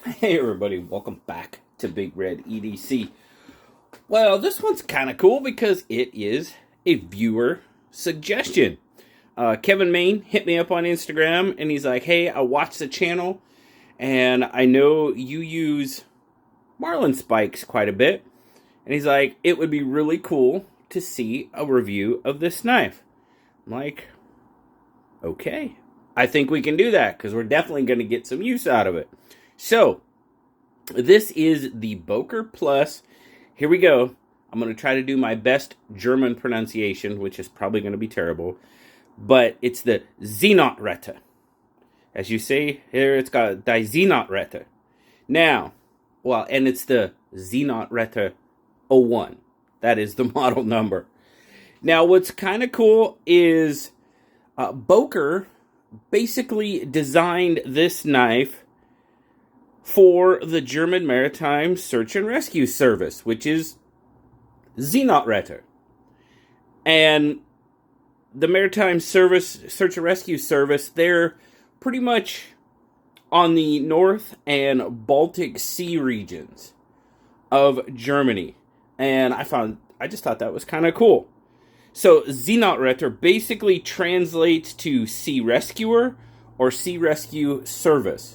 Hey everybody, welcome back to BigRedEDC. Well, this one's kind of cool because it is a viewer suggestion. Kevin Maine hit me up on Instagram and he's like, hey, I watched the channel and I know you use Marlin spikes quite a bit. And he's like, it would be really cool to see a review of this knife. I'm like, okay, I think we can do that because we're definitely going to get some use out of it. So, this is the Böker Plus. Here we go. I'm going to try to do my best German pronunciation, which is probably going to be terrible. But it's the Seenotretter. As you say here, it's got die Seenotretter. Now, well, and it's the Seenotretter 01. That is the model number. Now, what's kind of cool is Böker basically designed this knife for the German Maritime Search and Rescue Service, which is Seenotretter. And the Maritime Search and Rescue Service, they're pretty much on the North and Baltic Sea regions of Germany. And I just thought that was kind of cool. So Seenotretter basically translates to Sea Rescuer or Sea Rescue Service.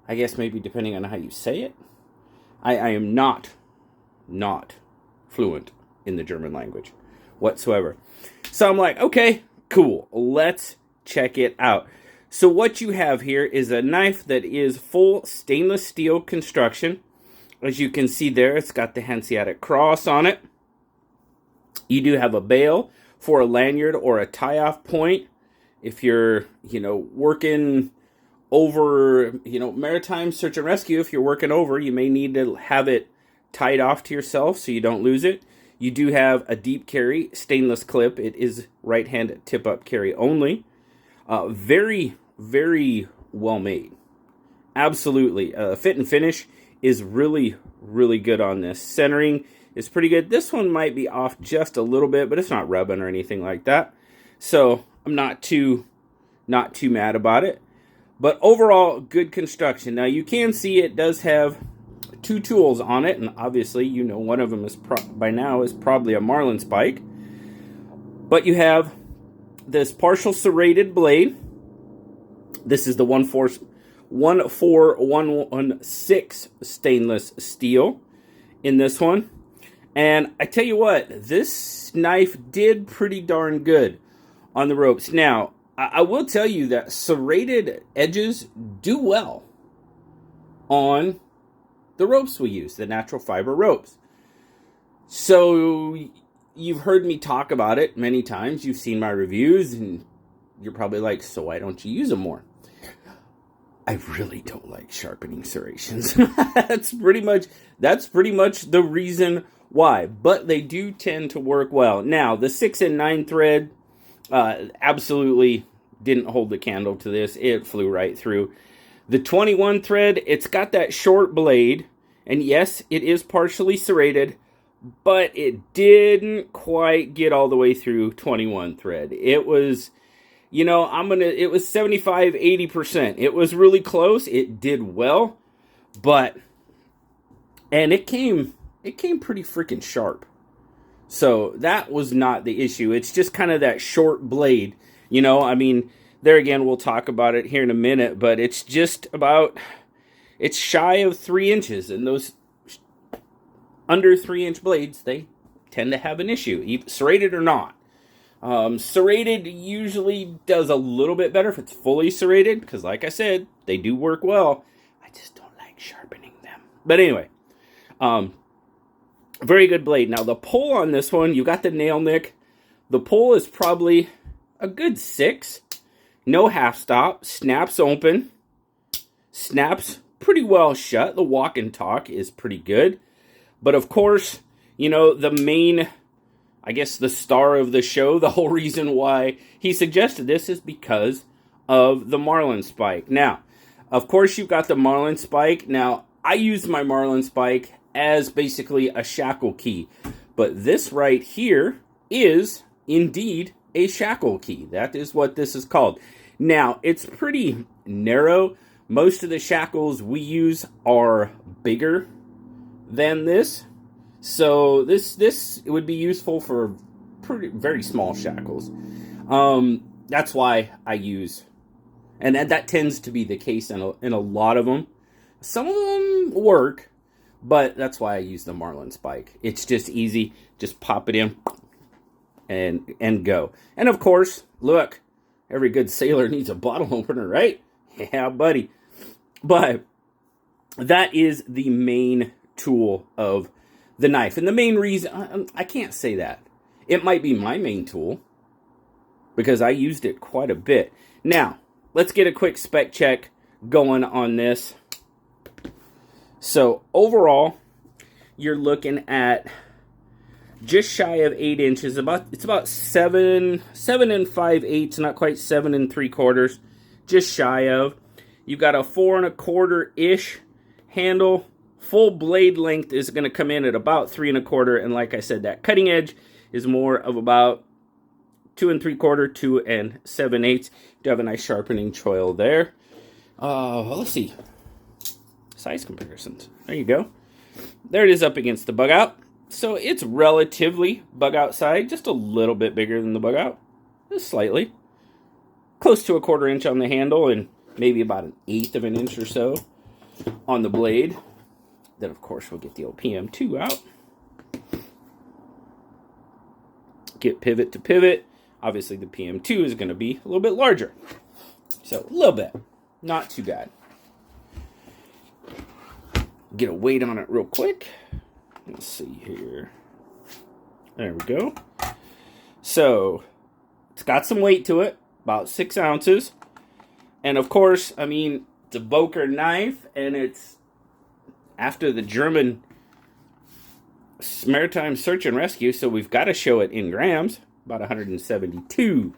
I guess maybe depending on how you say it. I am not fluent in the German language whatsoever. So I'm like, okay, cool. Let's check it out. So what you have here is a knife that is full stainless steel construction. As you can see there, it's got the Hanseatic cross on it. You do have a bail for a lanyard or a tie-off point. If you're, working over, maritime search and rescue, if you're working over, you may need to have it tied off to yourself so you don't lose it. You do have a deep carry stainless clip. It is right-hand tip-up carry only. Very, very well made. Absolutely. Fit and finish is really, really good on this. Centering is pretty good. This one might be off just a little bit, but it's not rubbing or anything like that. So I'm not too mad about it. But overall, good construction. Now, you can see it does have two tools on it, and obviously, one of them is by now is probably a Marlin spike. But you have this partial serrated blade. This is the 14116 stainless steel in this one. And I tell you what, this knife did pretty darn good on the ropes. Now, I will tell you that serrated edges do well on the ropes we use, the natural fiber ropes. So you've heard me talk about it many times. You've seen my reviews, and you're probably like, so why don't you use them more? I really don't like sharpening serrations. That's pretty much the reason why. But they do tend to work well. Now, the 6 and 9 thread, absolutely didn't hold the candle to this. It flew right through. The 21 thread, it's got that short blade, and yes, it is partially serrated, but it didn't quite get all the way through 21 thread. It was, it was 75-80%. It was really close. It did well, and it came pretty freaking sharp. So that was not the issue. It's just kind of that short blade. There again, we'll talk about it here in a minute, but it's just it's shy of 3 inches. And those under 3-inch blades, they tend to have an issue, serrated or not. Serrated usually does a little bit better if it's fully serrated, because like I said, they do work well. I just don't like sharpening them. But anyway, very good blade. Now, the pull on this one, you got the nail nick. The pull is probably a good 6. No half stop. Snaps open. Snaps pretty well shut. The walk and talk is pretty good. But of course, the main, I guess the star of the show, the whole reason why he suggested this is because of the Marlin spike. Now, of course, you've got the Marlin spike. Now, I use my Marlin spike as basically a shackle key. But this right here is indeed a shackle key. That is what this is called. Now, it's pretty narrow, Most of the shackles we use are bigger than this. So this would be useful for very small shackles. That's why I use, and that tends to be the case in a lot of them. Some of them work, but that's why I use the Marlin spike. It's just easy. Just pop it in and go. And of course, look, every good sailor needs a bottle opener, right? Yeah, buddy. But that is the main tool of the knife. And the main reason, I can't say that. It might be my main tool because I used it quite a bit. Now, let's get a quick spec check going on this. So overall, you're looking at just shy of 8 inches. It's about 7 and 5/8, not quite 7 and 3/4, just shy of. You've got a 4 1/4-ish handle. Full blade length is going to come in at about 3 1/4, and like I said, that cutting edge is more of about 2 3/4, 2 7/8. You have a nice sharpening choil there. Let's see. Size comparisons. There you go. There it is up against the bug out. So it's relatively bug out side, just a little bit bigger than the bug out. Just slightly. Close to a 1/4 inch on the handle and maybe about 1/8 of an inch or so on the blade. Then of course we'll get the old PM2 out. Get pivot to pivot. Obviously the PM2 is going to be a little bit larger. So a little bit. Not too bad. Get a weight on it real quick. Let's see here. There we go. So it's got some weight to it. About 6 ounces. And of course, I mean, it's a Böker knife. And it's after the German maritime search and rescue, so we've got to show it in grams. About 172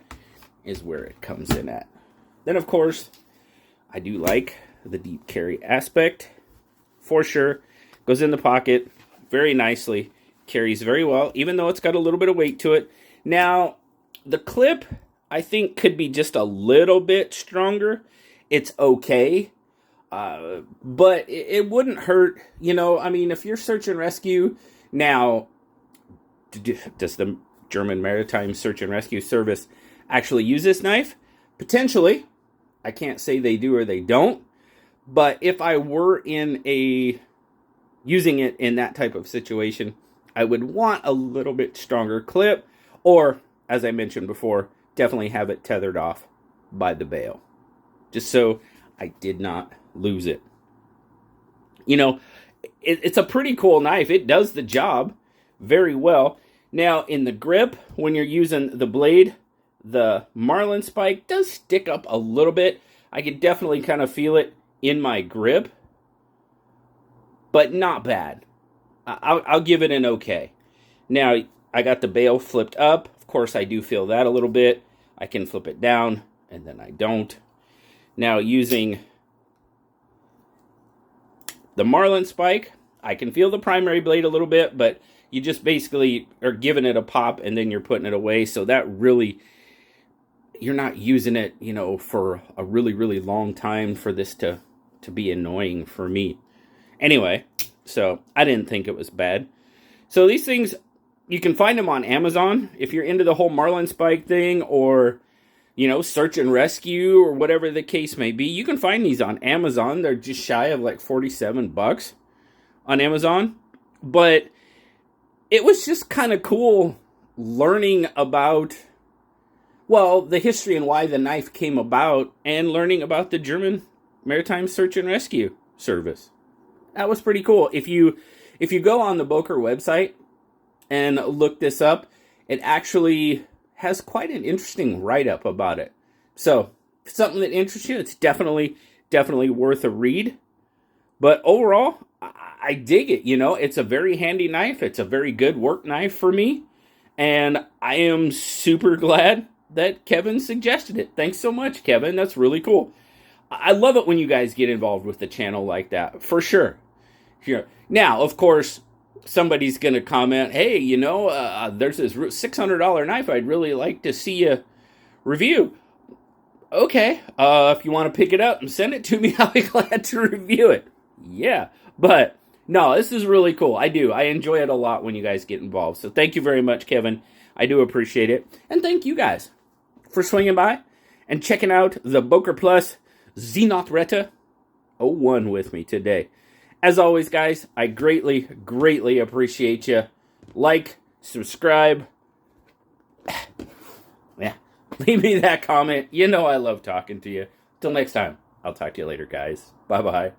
is where it comes in at. Then, of course, I do like the deep carry aspect for sure. Goes in the pocket very nicely, carries very well, even though it's got a little bit of weight to it. Now, the clip, I think, could be just a little bit stronger. It's okay. But it wouldn't hurt, you know. I mean, if you're search and rescue, now, does the German Maritime Search and Rescue Service actually use this knife? Potentially. I can't say they do or they don't. But if I were using it in that type of situation, I would want a little bit stronger clip. Or, as I mentioned before, definitely have it tethered off by the bail. Just so I did not lose it. You know, it's a pretty cool knife. It does the job very well. Now, in the grip, when you're using the blade, the Marlin spike does stick up a little bit. I can definitely kind of feel it in my grip, but not bad. I'll give it an okay. Now, I got the bail flipped up. Of course, I do feel that a little bit. I can flip it down, and then I don't. Now, using the Marlin spike, I can feel the primary blade a little bit, but you just basically are giving it a pop and then you're putting it away. So that really, you're not using it, you know, for a really, really long time for this to be annoying for me. Anyway, so I didn't think it was bad. So these things, you can find them on Amazon if you're into the whole Marlin spike thing, or, you know, search and rescue or whatever the case may be. You can find these on Amazon. They're just shy of like $47 on Amazon. But it was just kind of cool learning about, well, the history and why the knife came about, and learning about the German Maritime Search and Rescue Service. That was pretty cool. If you go on the Böker website and look this up, it actually has quite an interesting write-up about it. So, if it's something that interests you, it's definitely worth a read. But overall, I dig it. You know, it's a very handy knife. It's a very good work knife for me. And I am super glad that Kevin suggested it. Thanks so much, Kevin. That's really cool. I love it when you guys get involved with the channel like that, for sure. Here. Now, of course, somebody's going to comment, hey, you know, there's this $600 knife I'd really like to see you review. Okay, if you want to pick it up and send it to me, I'll be glad to review it. Yeah, but no, this is really cool. I enjoy it a lot when you guys get involved. So thank you very much, Kevin. I do appreciate it. And thank you guys for swinging by and checking out the Böker Plus Seenotretter 01 with me today. As always, guys, I greatly, greatly appreciate you. Like, subscribe. Yeah. Leave me that comment. You know I love talking to you. Till next time, I'll talk to you later, guys. Bye-bye.